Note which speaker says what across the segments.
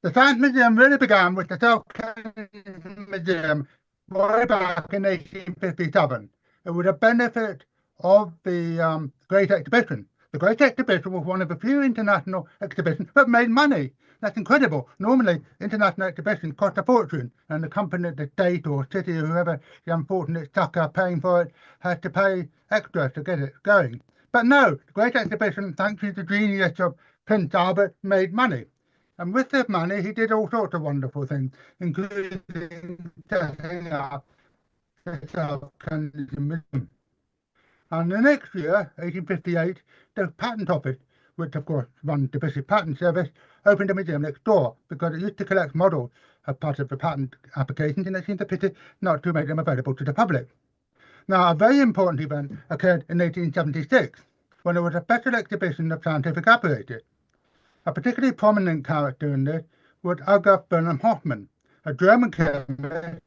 Speaker 1: The Science Museum really began with the Self-Kensington Museum way back in 1857. It was a benefit of the Great Exhibition. The Great Exhibition was one of the few international exhibitions that made money. That's incredible. Normally, international exhibitions cost a fortune, and the company, the state or city, or whoever the unfortunate sucker paying for it, has to pay extra to get it going. But no, the Great Exhibition, thanks to the genius of Prince Albert, made money. And with the money, he did all sorts of wonderful things, including setting up the Self-Kensington Museum. And the next year, 1858, the Patent Office, which of course runs the British Patent Service, opened a museum next door because it used to collect models as part of the patent applications, and it seemed a pity not to make them available to the public. Now, a very important event occurred in 1876, when there was a special exhibition of scientific apparatus. A particularly prominent character in this was August Burnham Hoffmann, a German chemist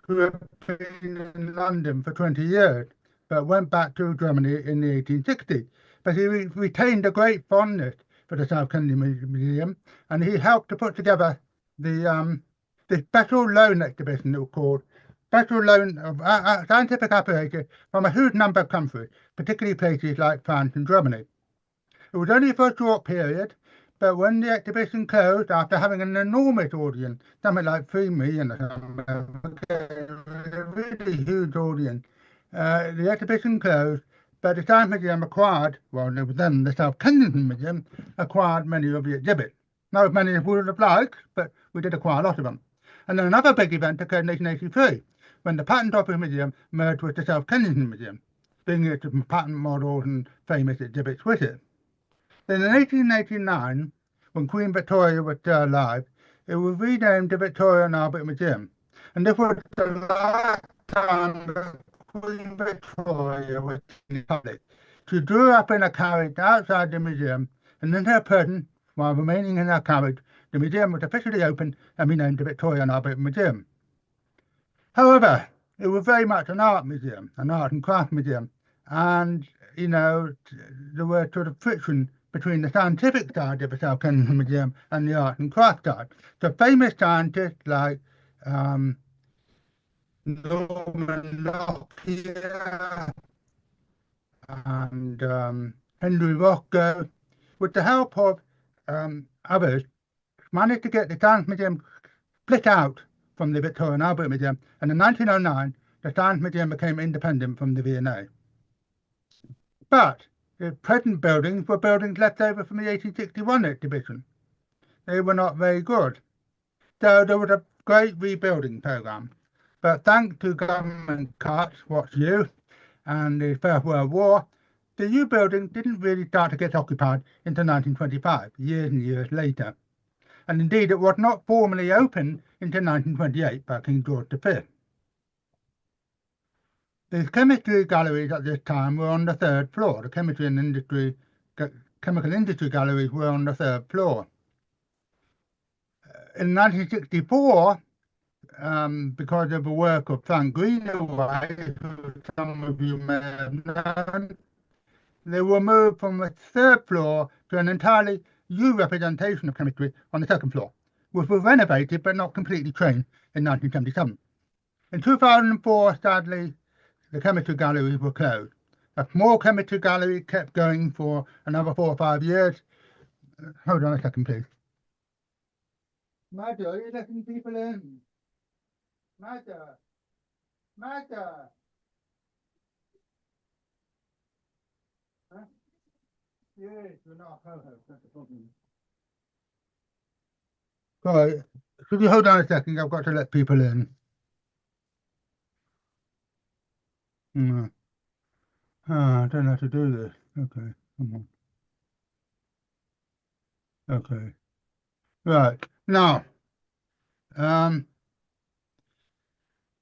Speaker 1: who had been in London for 20 years, but went back to Germany in the 1860s. But he retained a great fondness for the Self-Kensington Museum, and he helped to put together the special loan exhibition that was called Special Loan of Scientific Apparatus from a huge number of countries, particularly places like France and Germany. It was only for a short period, but when the exhibition closed, after having an enormous audience, something like 3 million or something, a really huge audience, the exhibition closed, but the Science Museum acquired, well, it was then the Self-Kensington Museum, acquired many of the exhibits. Not as many as we would have liked, but we did acquire a lot of them. And then another big event occurred in 1883, when the Patent Office Museum merged with the Self-Kensington Museum, bringing its patent models and famous exhibits with it. Then in 1889, when Queen Victoria was still alive, it was renamed the Victoria and Albert Museum. And this was the last time that Queen Victoria was in public. She drew up in a carriage outside the museum, and in her person, while remaining in her carriage, the museum was officially opened and renamed the Victoria and Albert Museum. However, it was very much an art museum, an art and craft museum, and there were sort of friction between the scientific side of the Self-Kensington Museum and the art and craft side. So famous scientists like Norman Lockyer and Henry Roscoe, with the help of others, managed to get the Science Museum split out from the Victoria and Albert Museum, and in 1909 the Science Museum became independent from the V&A. But the present buildings were buildings left over from the 1861 exhibition. They were not very good. So there was a great rebuilding programme. But thanks to government cuts, what's you, and the First World War, the new building didn't really start to get occupied until 1925, years and years later. And indeed, it was not formally opened until 1928 by King George V. The chemistry galleries at this time were on the third floor. The chemistry and chemical industry galleries were on the third floor. In 1964, because of the work of Frank Greenaway, who some of you may have known, they were moved from the third floor to an entirely new representation of chemistry on the second floor, which was renovated but not completely changed in 1977. In 2004, sadly, the chemistry galleries were closed. A small chemistry gallery kept going for another 4 or 5 years. Hold on a second, please. Magda, are you letting people in? Magda! Magda! Huh? Yes, we're not co-host, that's the problem. Sorry, could you hold on a second? I've got to let people in. I don't know how to do this. Okay, come on. Okay, right. Now,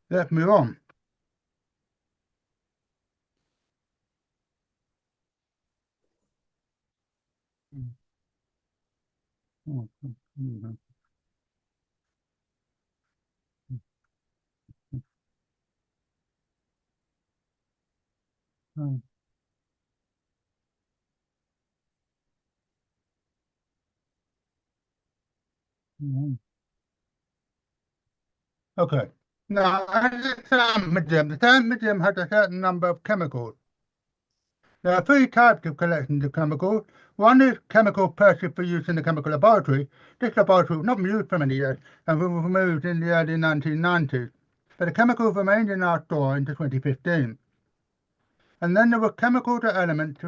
Speaker 1: let's move on. Mhm. Okay. Now, as the sand medium has a certain number of chemicals. There are three types of collections of chemicals. One is chemical purchased for use in the chemical laboratory. This laboratory was not used for many years and was removed in the early 1990s. But the chemicals remained in our store into 2015. And then there were chemical elements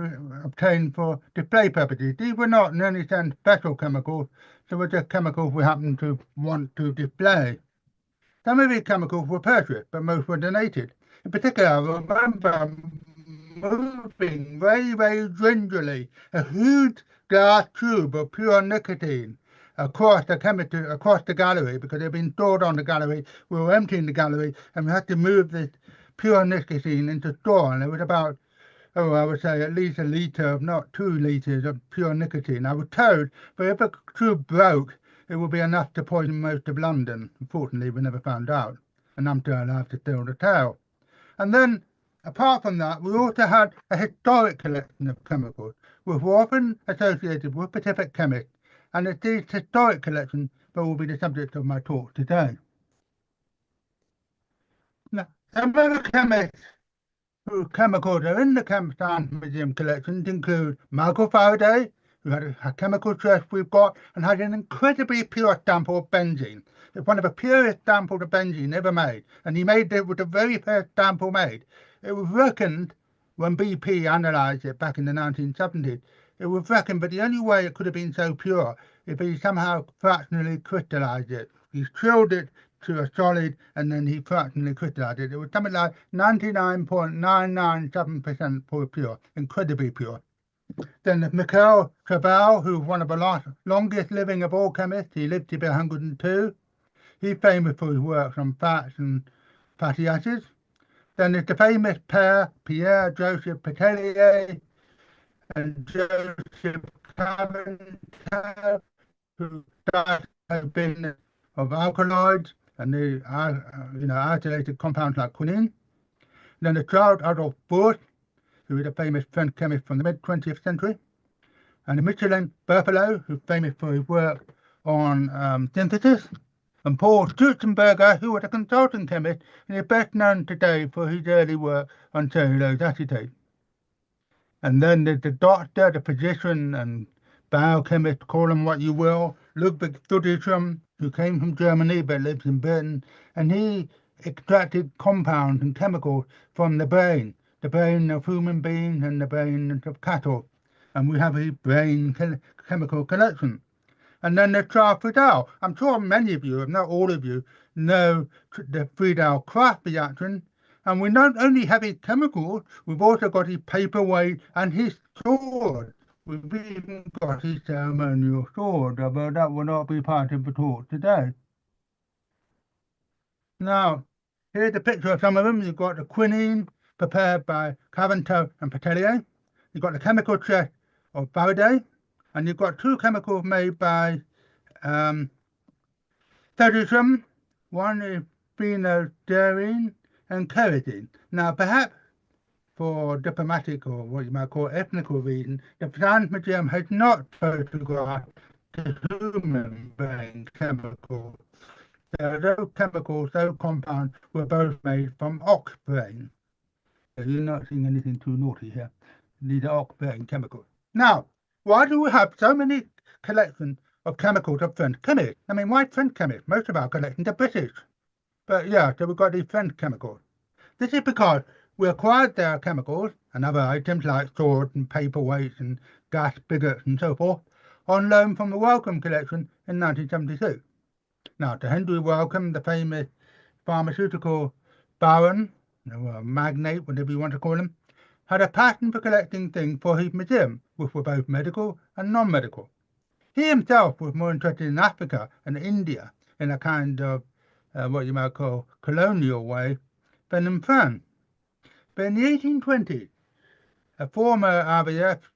Speaker 1: obtained for display purposes. These were not in any sense special chemicals, they were just chemicals we happened to want to display. Some of these chemicals were purchased, but most were donated. In particular, I remember moving very, very gingerly a huge glass tube of pure nicotine across the gallery because it had been stored on the gallery. We were emptying the gallery and we had to move this pure nicotine into store. And it was about, I would say at least a litre, if not 2 litres of pure nicotine. I was told, but if the tube broke, it would be enough to poison most of London. Unfortunately, we never found out. And I'm turned out to tell the tale. And then, apart from that, we also had a historic collection of chemicals, which were often associated with specific chemists. And it's these historic collections that will be the subject of my talk today. Now, some of the chemists whose chemicals are in the Science Museum collections include Michael Faraday, who had a chemical trace we've got and had an incredibly pure sample of benzene. It's one of the purest samples of benzene ever made, and he made it with the very first sample made. It was reckoned, when BP analysed it back in the 1970s, it was reckoned that the only way it could have been so pure is if he somehow fractionally crystallised it. He chilled it to a solid and then he fractionally crystallized it. It was something like 99.997% pure, incredibly pure. Then Mikhail Krebal, who was one of the longest living of all chemists, he lived to be 102. He's famous for his work on fats and fatty acids. Then there's the famous pair, Pierre Joseph Petelier and Joseph Cavendish, who have been of alkaloids and the isolated compounds like quinine. Then the Charles Adolphe Bourse, who is a famous French chemist from the mid-20th century, and the Michelin Berthelot, who's famous for his work on synthesis, and Paul Stutzenberger, who was a consulting chemist and is best known today for his early work on cellulose acetate. And then there's the doctor, the physician and biochemist, call him what you will, Ludwig Studischer, who came from Germany but lives in Britain, and he extracted compounds and chemicals from the brain of human beings and the brain of cattle. And we have a brain chemical collection. And then there's Charles Friedel. I'm sure many of you, if not all of you, know the Friedel-Crafts reaction. And we not only have his chemicals, we've also got his paperweight and his sword. We've even got his ceremonial sword, although that will not be part of the talk today. Now, here's a picture of some of them. You've got the quinine prepared by Cavendish and Petelier. You've got the chemical chest of Faraday. And you've got two chemicals made by sodium. One is phenoldirene and kerosene. Now, perhaps for diplomatic or what you might call ethnical reasons, the Science Museum has not photographed the human brain chemicals. Those chemicals, those compounds were both made from ox brain. So you're not seeing anything too naughty here. These are ox brain chemicals. Now, why do we have so many collections of chemicals of French chemists? I mean, why French chemists? Most of our collections are British. But yeah, so we've got these French chemicals. This is because we acquired their chemicals and other items like swords and paperweights and gas spigots and so forth on loan from the Wellcome collection in 1976. Now, to Henry Wellcome, the famous pharmaceutical baron, magnate, whatever you want to call him, had a passion for collecting things for his museum, which were both medical and non-medical. He himself was more interested in Africa and India in a kind of what you might call colonial way than in France. But in the 1820s, a former RAF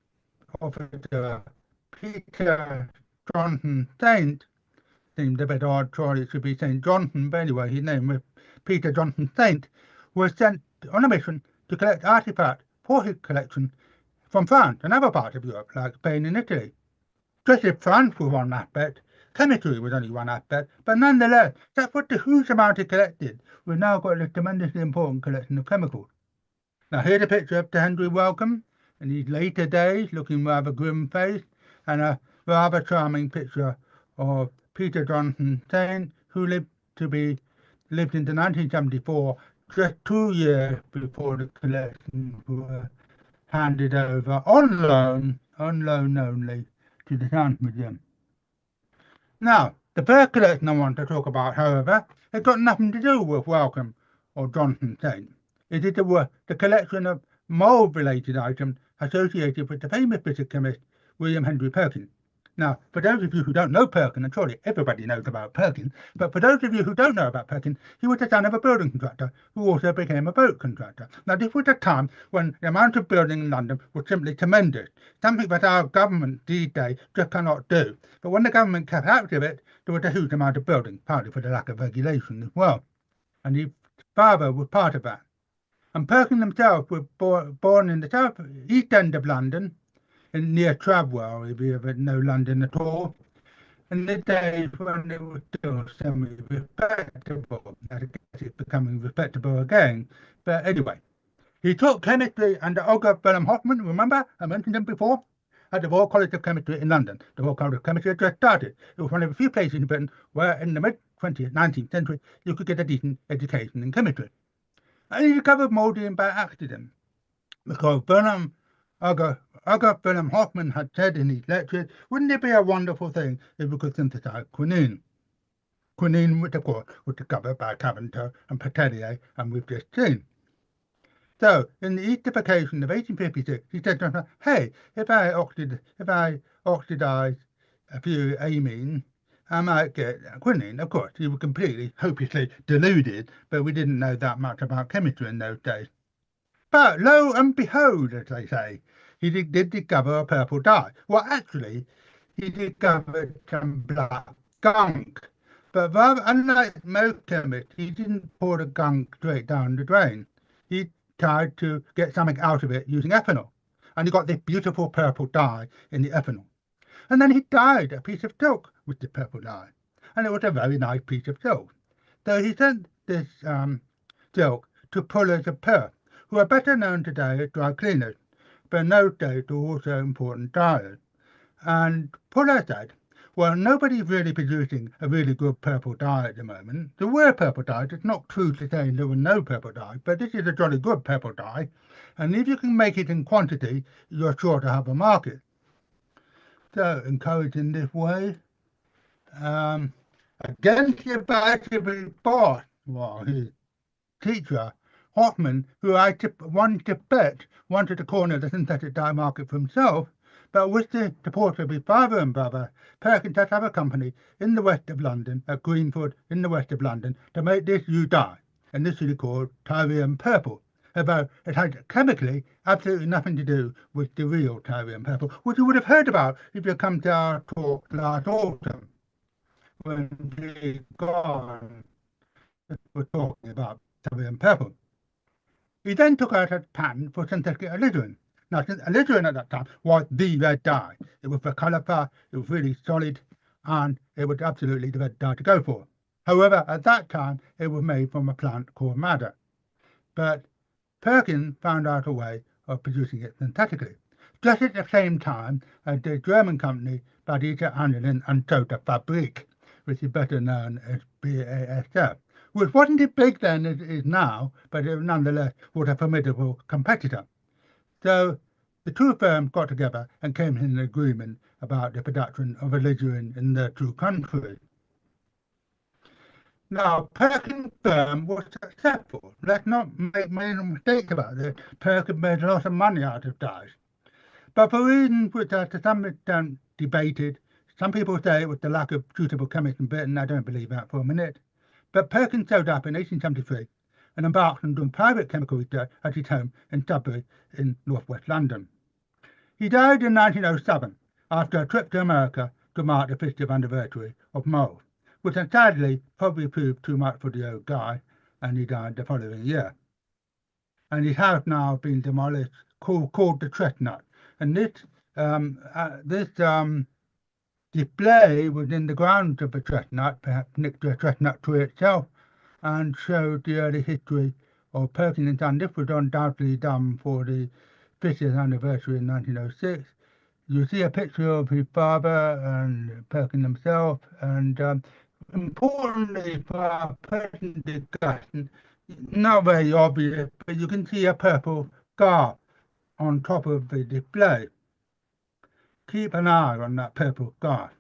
Speaker 1: officer, Peter Johnson Saint, seemed a bit odd, surely it should be St. Johnson, but anyway, his name was Peter Johnson Saint, was sent on a mission to collect artifacts for his collection from France and other parts of Europe, like Spain and Italy. Just as France was one aspect, Chemistry was only one aspect, but nonetheless, that's what the huge amount he collected. We've now got a tremendously important collection of chemicals. Now here's a picture of Henry Wellcome in his later days, looking rather grim-faced, and a rather charming picture of Peter Johnson Saint, who lived into 1974, just 2 years before the collections were handed over on loan only, to the Science Museum. Now, the first collection I want to talk about, however, has got nothing to do with Wellcome or Johnson Saint. It is the collection of mauve-related items associated with the famous British chemist William Henry Perkin. Now, for those of you who don't know Perkin, and surely everybody knows about Perkin, but for those of you who don't know about Perkin, he was the son of a building contractor who also became a boat contractor. Now, this was a time when the amount of building in London was simply tremendous, something that our government these days just cannot do. But when the government kept out of it, there was a huge amount of building, partly for the lack of regulation as well. And his father was part of that. And Perkin himself was born in the south east end of London, near Travwell, if you ever know London at all, in the days when it was still semi-respectable. I guess it's becoming respectable again. But anyway, he taught chemistry under William Hoffman, remember? I mentioned him before, at the Royal College of Chemistry in London. The Royal College of Chemistry had just started. It was one of the few places in Britain where, in the mid-20th, 19th century, you could get a decent education in chemistry. And he discovered moulding by accident, because William Hoffman had said in his lectures, wouldn't it be a wonderful thing if we could synthesize quinine? Quinine, which of course was discovered by Cavendish and Pertelier, and we've just seen. So, in the Eastification of 1856, he said to himself, hey, if I oxidize a few amines, I might get quinine. Of course, he was completely, hopelessly deluded, but we didn't know that much about chemistry in those days. But lo and behold, as they say, he did discover a purple dye. Well, actually, he discovered some black gunk. But rather, unlike most chemists, he didn't pour the gunk straight down the drain. He tried to get something out of it using ethanol. And he got this beautiful purple dye in the ethanol. And then he dyed a piece of silk with the purple dye. And it was a very nice piece of silk. So he sent this silk to pullers of Perth, who are better known today as dry cleaners, but in those days were also important dyers. And puller said, well, nobody's really producing a really good purple dye at the moment. There were purple dyes. It's not true to say there were no purple dye, but this is a jolly good purple dye. And if you can make it in quantity, you're sure to have a market. So, encouraged in this way, against the advice of his boss, well, his teacher, Hoffman, who wanted to corner the synthetic dye market for himself, but with the support of his father and brother, Perkin set up a company in the west of London, at Greenford, in the west of London, to make this new dye, initially called Tyrian purple, although it had chemically absolutely nothing to do with the real Tyrian purple, which you would have heard about if you come to our talk last autumn, when Gone was talking about Tyrian purple. He then took out a patent for synthetic alizarin. Now, alizarin at that time was the red dye. It was the colour far, it was really solid, and it was absolutely the red dye to go for. However, at that time, it was made from a plant called madder. But Perkin found out a way of producing it synthetically, just at the same time as the German company Badische Anilin and Soda Fabrik, which is better known as BASF, which wasn't as big then as it is now, but it nonetheless was a formidable competitor. So the two firms got together and came to an agreement about the production of alizarin in their two countries. Now, Perkin's firm was successful. Let's not make a mistake about this. Perkin made lots of money out of dyes. But for reasons which are to some extent debated, some people say it was the lack of suitable chemists in Britain. I don't believe that for a minute. But Perkin showed up in 1873 and embarked on doing private chemical research at his home in Sudbury in northwest London. He died in 1907 after a trip to America to mark the 50th anniversary of mauve, which sadly probably proved too much for the old guy, and he died the following year. And his house now been demolished, called the Chestnut. And this display was in the grounds of the chestnut, perhaps next to a chestnut tree itself, and showed the early history of Perkin and Son. This was undoubtedly done for the 50th anniversary in 1906. You see a picture of his father and Perkin himself, and importantly for our present discussion, not very obvious, but you can see a purple scarf on top of the display. Keep an eye on that purple scarf.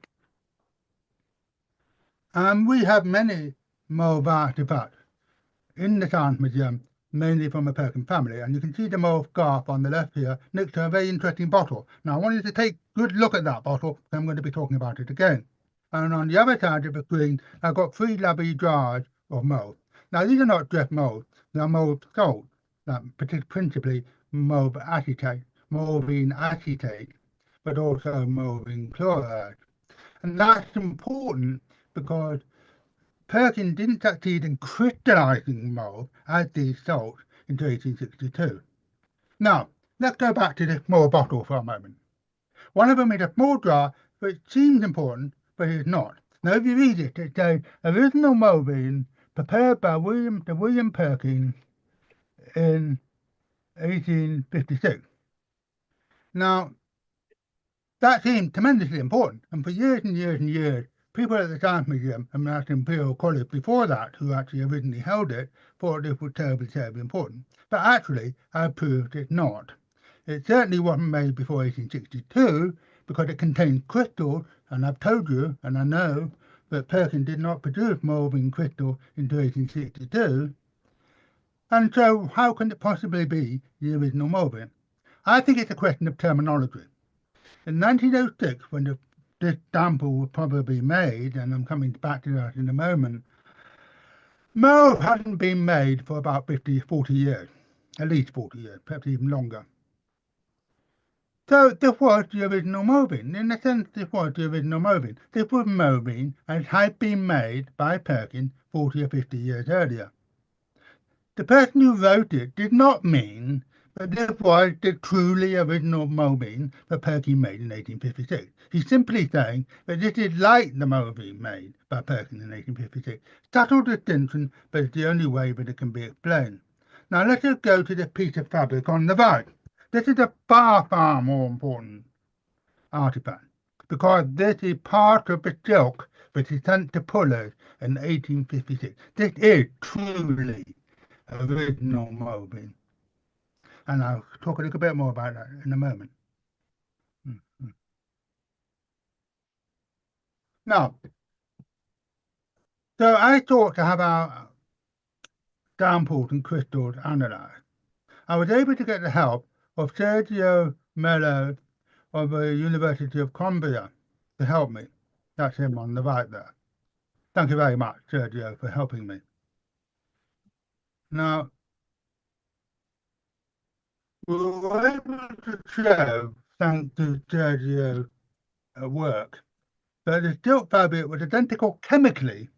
Speaker 1: And we have many mauve artifacts in the Science Museum, mainly from the Perkin family. And you can see the mauve scarf on the left here next to a very interesting bottle. Now, I want you to take a good look at that bottle, because I'm going to be talking about it again. And on the other side of the screen, I've got 3 lovely jars of mauve. Now, these are not just mauve, they're mauve salts, principally mauve acetate, mauvine acetate, but also mauvine chloride. And that's important because Perkin didn't succeed in crystallizing mauve as these salts until 1862. Now, let's go back to the small bottle for a moment. One of them is a small jar, which seems important, but is not. Now, if you read it, it says original mauvine prepared by William Perkin in 1856. Now, that seemed tremendously important, and for years and years and years, people at the Science Museum and at Imperial College before that, who actually originally held it, thought this was terribly, terribly important. But actually, I proved it not. It certainly wasn't made before 1862 because it contained crystals, and I've told you, and I know, that Perkin did not produce mauvine crystal until 1862. And so how can it possibly be the original mauvine? I think it's a question of terminology. In 1906, when this sample was probably made, and I'm coming back to that in a moment, mauve hadn't been made for about 40 years, at least 40 years, perhaps even longer. So this was the original mauvine. In a sense, this was the original mauvine. This was mauvine as had been made by Perkin 40 or 50 years earlier. The person who wrote it did not mean that this was the truly original mauvine that Perkin made in 1856. He's simply saying that this is like the mauvine made by Perkin in 1856. Subtle distinction, but it's the only way that it can be explained. Now let us go to the piece of fabric on the right. This is a far, far more important artifact, because this is part of the silk that is sent to Pullers in 1856. This is truly original mauvine. And I'll talk a little bit more about that in a moment. Now, so I thought to have our samples and crystals analysed. I was able to get the help of Sergio Mello of the University of Columbia to help me. That's him on the right there. Thank you very much, Sergio, for helping me. Now, we were able to show, thanks to Sergio's work, that the silk fabric was identical chemically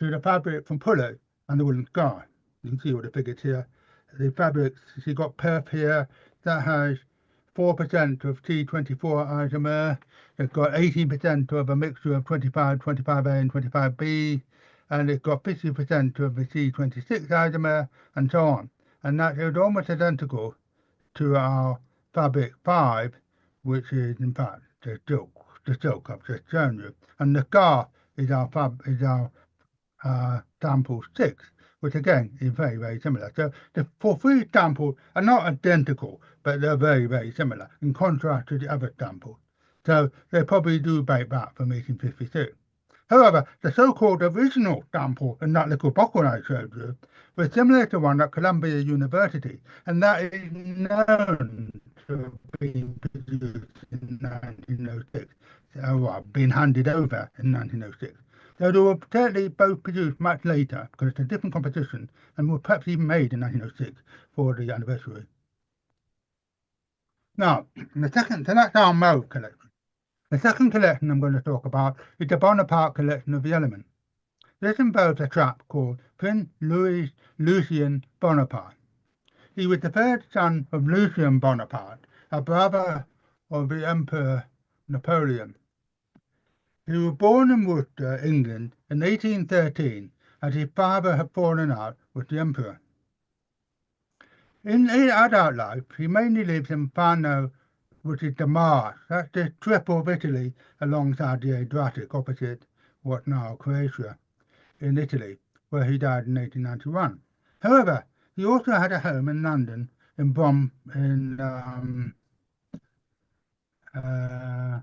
Speaker 1: to the fabric from Pullers and the woolen scarf. You can see all the figures here. The fabrics, she got perf here, that has 4% of T24 isomer. It's got 18% of a mixture of 25, 25A and 25B, and it's got 50% of the C26 isomer, and so on. And that is almost identical to our fabric 5, which is in fact the silk I've just shown you. And the scarf is our sample 6, which again is very, very similar. So the 3 samples are not identical, but they're very, very similar in contrast to the other samples. So they probably do date back from 1856. However, the so-called original sample in that little bottle I showed you was similar to one at Columbia University, and that is known to have been produced in 1906, or been handed over in 1906. Though they were certainly both produced much later, because it's a different composition, and were perhaps even made in 1906 for the anniversary. Now, so that's our mauve collection. The second collection I'm going to talk about is the Bonaparte collection of the elements. This involves a chap called Prince Louis Lucien Bonaparte. He was the third son of Lucien Bonaparte, a brother of the Emperor Napoleon. He was born in Worcester, England, in 1813, as his father had fallen out with the Emperor. In adult life, he mainly lives in Fano, which is the Mars. That's the strip of Italy alongside the Adriatic, opposite what now Croatia, in Italy, where he died in 1891. However, he also had a home in London, in uh,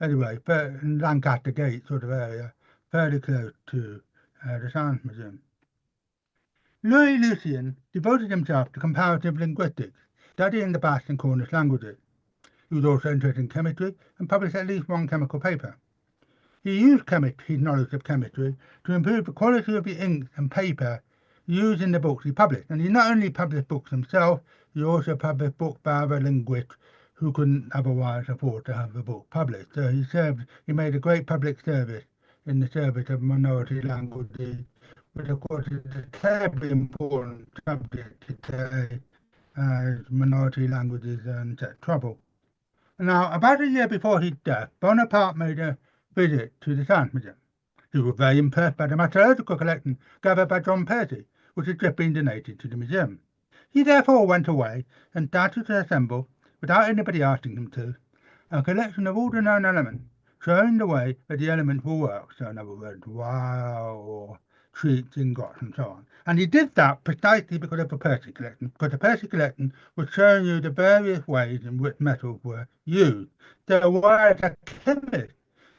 Speaker 1: anyway, in Lancaster Gate sort of area, fairly close to the Science Museum. Louis Lucien devoted himself to comparative linguistics, studying the Basque and Cornish languages. He was also interested in chemistry and published at least one chemical paper. He used his knowledge of chemistry to improve the quality of the ink and paper used in the books he published. And he not only published books himself, he also published books by other linguists who couldn't otherwise afford to have the book published. So he made a great public service in the service of minority languages, which of course is a terribly important subject today as minority languages are in such trouble. Now, about a year before his death, Bonaparte made a visit to the Science Museum. He was very impressed by the metallurgical collection gathered by John Percy, which had just been donated to the museum. He therefore went away and started to assemble, without anybody asking him to, a collection of all the known elements, showing the way that the elements will work, so in other words, wire or treats, ingots, and so on. And he did that precisely because of the Percy collection, because the Percy collection was showing you the various ways in which metals were used. So whereas a chemist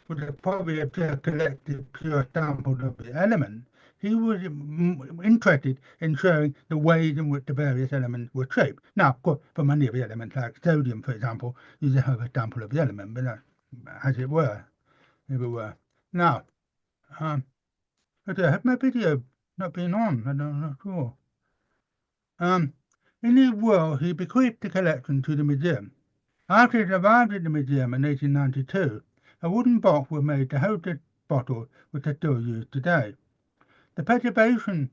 Speaker 1: would have probably have just collected pure samples of the element, he was interested in showing the ways in which the various elements were shaped. Now, of course, for many of the elements, like sodium, for example, you just have a sample of the element, but that's as it were, if it were. Now, have my video not been on? I'm not sure. In his will, he bequeathed the collection to the museum. After it arrived at the museum in 1892, a wooden box was made to hold the bottle, which is still used today. The preservation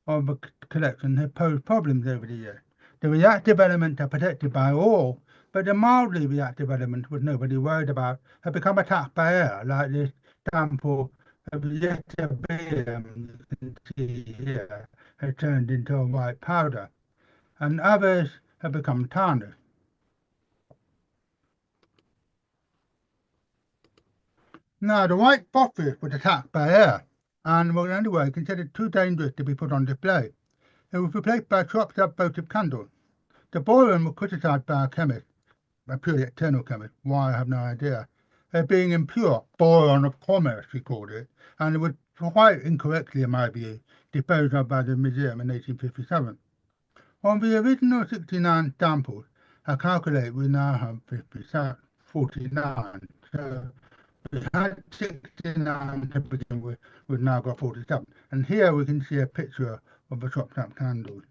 Speaker 1: of the collection has posed problems over the years. The reactive elements are protected by all, but the mildly reactive elements, which nobody worried about, have become attacked by air, like this sample of ytterbium you can see here has turned into a white powder, and others have become tarnished. Now, the white phosphorus was attacked by air and was anyway considered too dangerous to be put on display. It was replaced by chopped-up votive candles. The boron was criticised by a chemist, a purely external chemist, why I have no idea, as being impure, boron of commerce, he called it, and it was quite incorrectly, in my view, disposed of by the museum in 1857. On the original 69 samples, I calculate we now have 49. So we had 69 to begin with, we've now got 47. And here we can see a picture of the chopped up candles.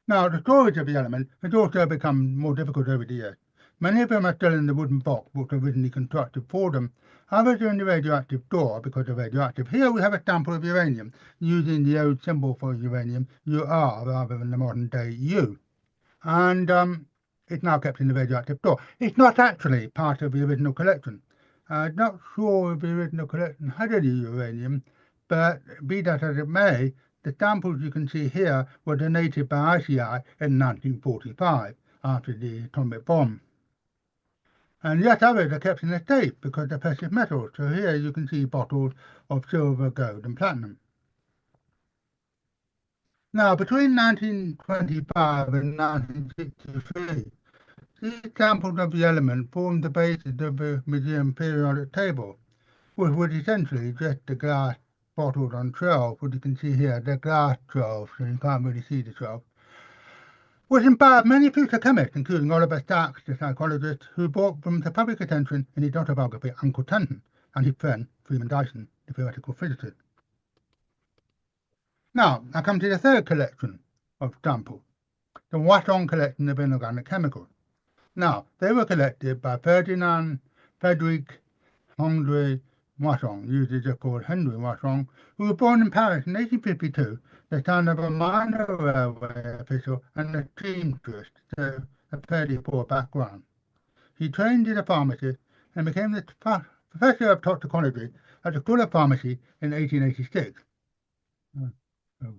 Speaker 1: Now, the storage of the element has also become more difficult over the years. Many of them are still in the wooden box which was originally constructed for them. Others are in the radioactive door because they're radioactive. Here we have a sample of uranium using the old symbol for uranium, UR, rather than the modern day U. And it's now kept in the radioactive door. It's not actually part of the original collection. I'm not sure if the original collection had any uranium, but be that as it may, the samples you can see here were donated by ICI in 1945 after the atomic bomb. And yet others are kept in a safe because they're precious metals. So here you can see bottles of silver, gold and platinum. Now, between 1925 and 1963, these samples of the element formed the basis of the museum periodic table, which was essentially just the glass bottles on shelves, which you can see here, they're glass shelves, so you can't really see the shelf, which inspired many future chemists, including Oliver Sacks, the psychologist, who brought them to public attention in his autobiography Uncle Tanton, and his friend Freeman Dyson, the theoretical physicist. Now, I come to the third collection of samples, the Moissan collection of inorganic chemicals. Now, they were collected by Ferdinand Frederic Henri Moissan, usually just called Henri Moissan, who was born in Paris in 1852, the son of a minor railway official and a seamstress, so a fairly poor background. He trained as a pharmacist and became the professor of toxicology at the School of Pharmacy in 1886. Uh, oh,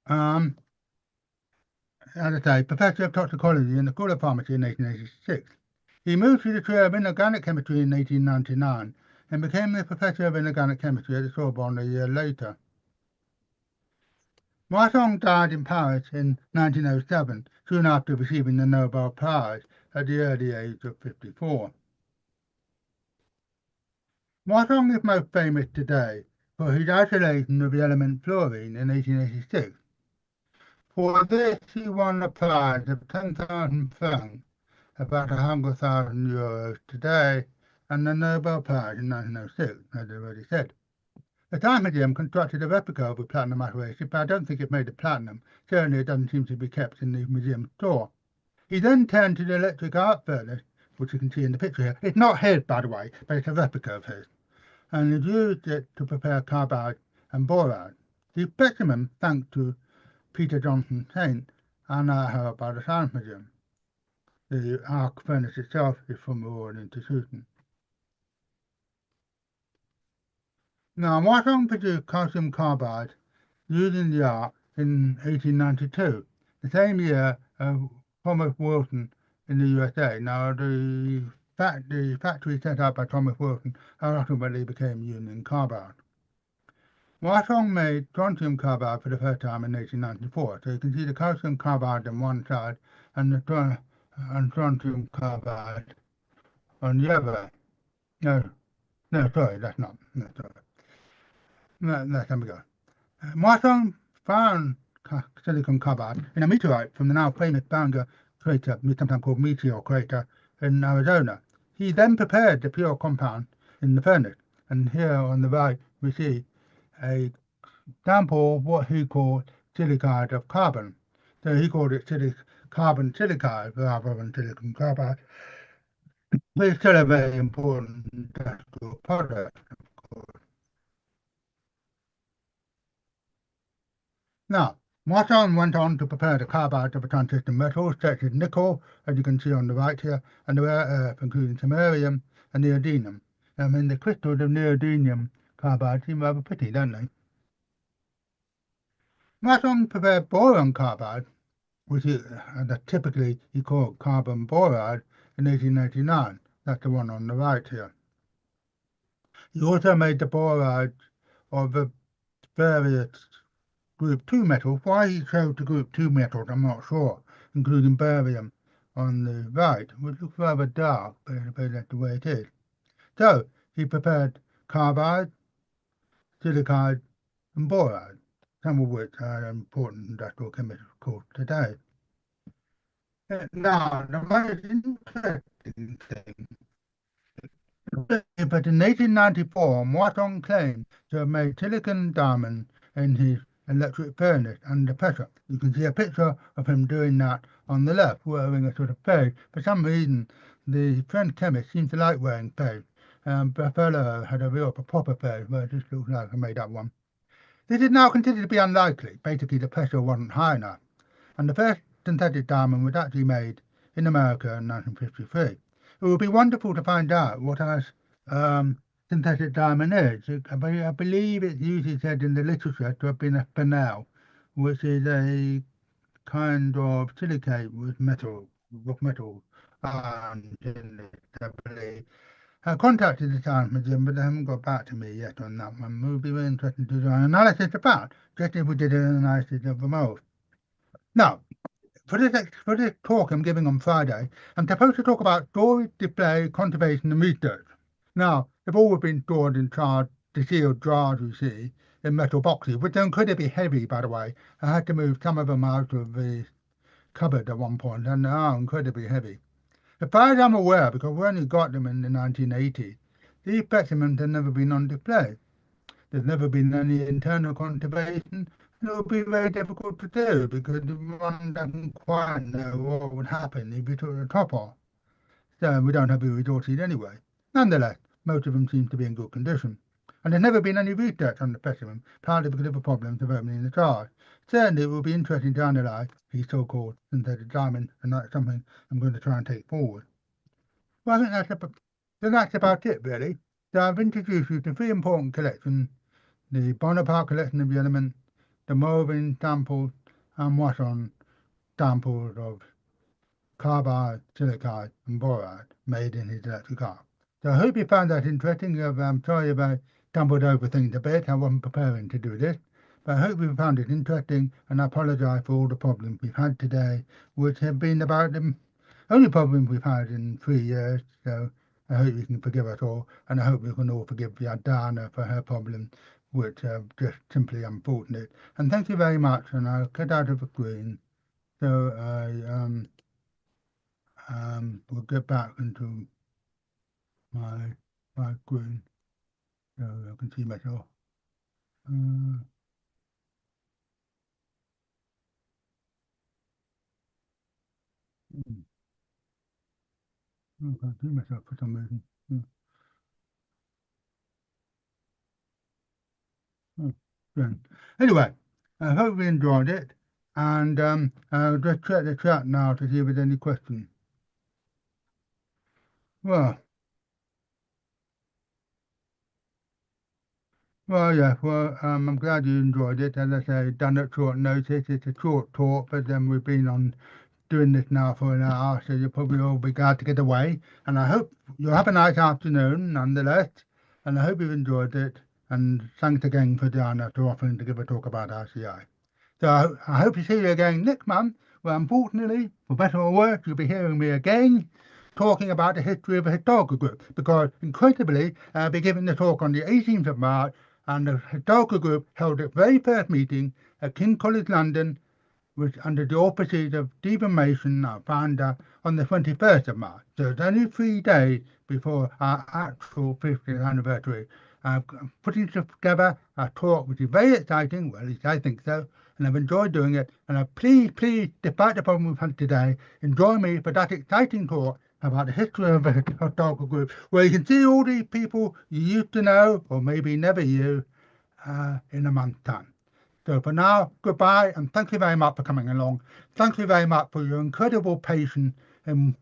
Speaker 1: um, as I say, professor of toxicology in the School of Pharmacy in 1886. He moved to the chair of inorganic chemistry in 1899 and became the professor of inorganic chemistry at the Sorbonne a year later. Moissan died in Paris in 1907, soon after receiving the Nobel Prize at the early age of 54. Moissan is most famous today for his isolation of the element fluorine in 1886. For this, he won a prize of 10,000 francs, about €100,000 today, and the Nobel Prize in 1906, as I already said. The Science Museum constructed a replica of the platinum apparatus, but I don't think it made of platinum. Certainly it doesn't seem to be kept in the museum store. He then turned to the electric arc furnace, which you can see in the picture here. It's not his, by the way, but it's a replica of his, and he used it to prepare carbide and boride. The specimen, thanks to Peter Johnson Saint, are now held by the Science Museum. The arc furnace itself is from the Royal Institution. Now, Moissan produced calcium carbide using the arc in 1892, the same year as Thomas Wilson in the USA. Now, the factory set up by Thomas Wilson ultimately became Union Carbide. Moissan made strontium carbide for the first time in 1894, so you can see the calcium carbide on one side and the strontium carbide on the other. No, no, sorry, that's not. No, sorry. No, there we go. Moissan found silicon carbide in a meteorite from the now famous Barringer crater, sometimes called Meteor Crater, in Arizona. He then prepared the pure compound in the furnace, and here on the right we see a sample of what he called silicide of carbon. So he called it carbon silicide rather than silicon carbide, but it's still a very important industrial product. Now, Moissan went on to prepare the carbides of a transition metals such as nickel, as you can see on the right here, and the rare earth, including samarium and neodymium. I mean, the crystals of neodymium carbide seem rather pretty, don't they? Moissan prepared boron carbide, which is typically he called carbon boride, in 1899. That's the one on the right here. He also made the borides of the various group 2 metals. Why he chose the group 2 metals, I'm not sure, including barium on the right, which looks rather dark, but that's the way it is. So he prepared carbide, silicide, and boride, some of which are important industrial chemicals today. Now, the most interesting thing, but in 1894, Moissan claimed to have made silicon diamond in his electric furnace under pressure. You can see a picture of him doing that on the left, wearing a sort of fez. For some reason, the French chemist seemed to like wearing fez. Buffalo had a real proper fez, but this looks like a made-up one. This is now considered to be unlikely. Basically, the pressure wasn't high enough. And the first synthetic diamond was actually made in America in 1953. It would be wonderful to find out what our synthetic diamond is. I believe it's usually said in the literature to have been a spinel, which is a kind of silicate with metal in it, I believe. I contacted the Science Museum, but they haven't got back to me yet on that one. It would be very interesting to do an analysis about, just as we did an analysis of the mold. Now, for this talk I'm giving on Friday, I'm supposed to talk about storage, display, conservation and research. Now, they've always been stored in the sealed jars, you see, in metal boxes, which are incredibly heavy, by the way. I had to move some of them out of the cupboard at one point, and they are incredibly heavy. As far as I'm aware, because we only got them in the 1980s, these specimens have never been on display. There's never been any internal conservation. It would be very difficult to do because one doesn't quite know what would happen if you took the top off. So we don't have the resources anyway. Nonetheless, most of them seem to be in good condition. and there's never been any research on the specimen, partly because of the problems of opening the jar. Certainly, it will be interesting to analyse these so-called synthetic diamonds, and that's something I'm going to try and take forward. Well, I think that's about it, really. So I've introduced you to three important collections: the Bonaparte collection of the elements, the mauve samples, and Moissan samples of carbide, silicide, and boride made in his electric arc. So I hope you found that interesting. I'm sorry if I stumbled over things a bit. I wasn't preparing to do this. But I hope you found it interesting, and I apologise for all the problems we've had today, which have been about the only problems we've had in 3 years. So I hope you can forgive us all, and I hope you can all forgive Dana for her problem, which are just simply unfortunate. And thank you very much, and I'll cut out of the screen. So we'll get back into my screen so I can see myself. Uh, hmm, I can't see myself for some reason. Hmm, hmm, strange. Anyway, I hope you enjoyed it, and I'll just check the chat now to see if there's any questions. Well, yeah, I'm glad you enjoyed it. As I say, done at short notice. It's a short talk, but then we've been on doing this now for an hour, so you'll probably all be glad to get away. And I hope you'll have a nice afternoon nonetheless. And I hope you've enjoyed it. And thanks again for Diana for offering to give a talk about RCI. So I hope to see you again next month, where unfortunately, for better or worse, you'll be hearing me again talking about the history of a historical group, because incredibly, I'll be giving the talk on the 18th of March, and the historical group held its very first meeting at King's College London, which under the auspices of Stephen Mason, our founder, on the 21st of March. So it's only 3 days before our actual 50th anniversary. I'm putting together a talk which is very exciting, well, at least I think so, and I've enjoyed doing it. And please, despite the problem we've had today, enjoy me for that exciting talk about the history of a historical group, where you can see all these people you used to know, or maybe never knew, in a month's time. So for now, goodbye, and thank you very much for coming along. Thank you very much for your incredible patience in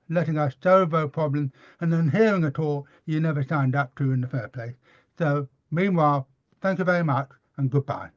Speaker 1: letting us solve our problems and then hearing a talk you never signed up to in the first place. So meanwhile, thank you very much and goodbye.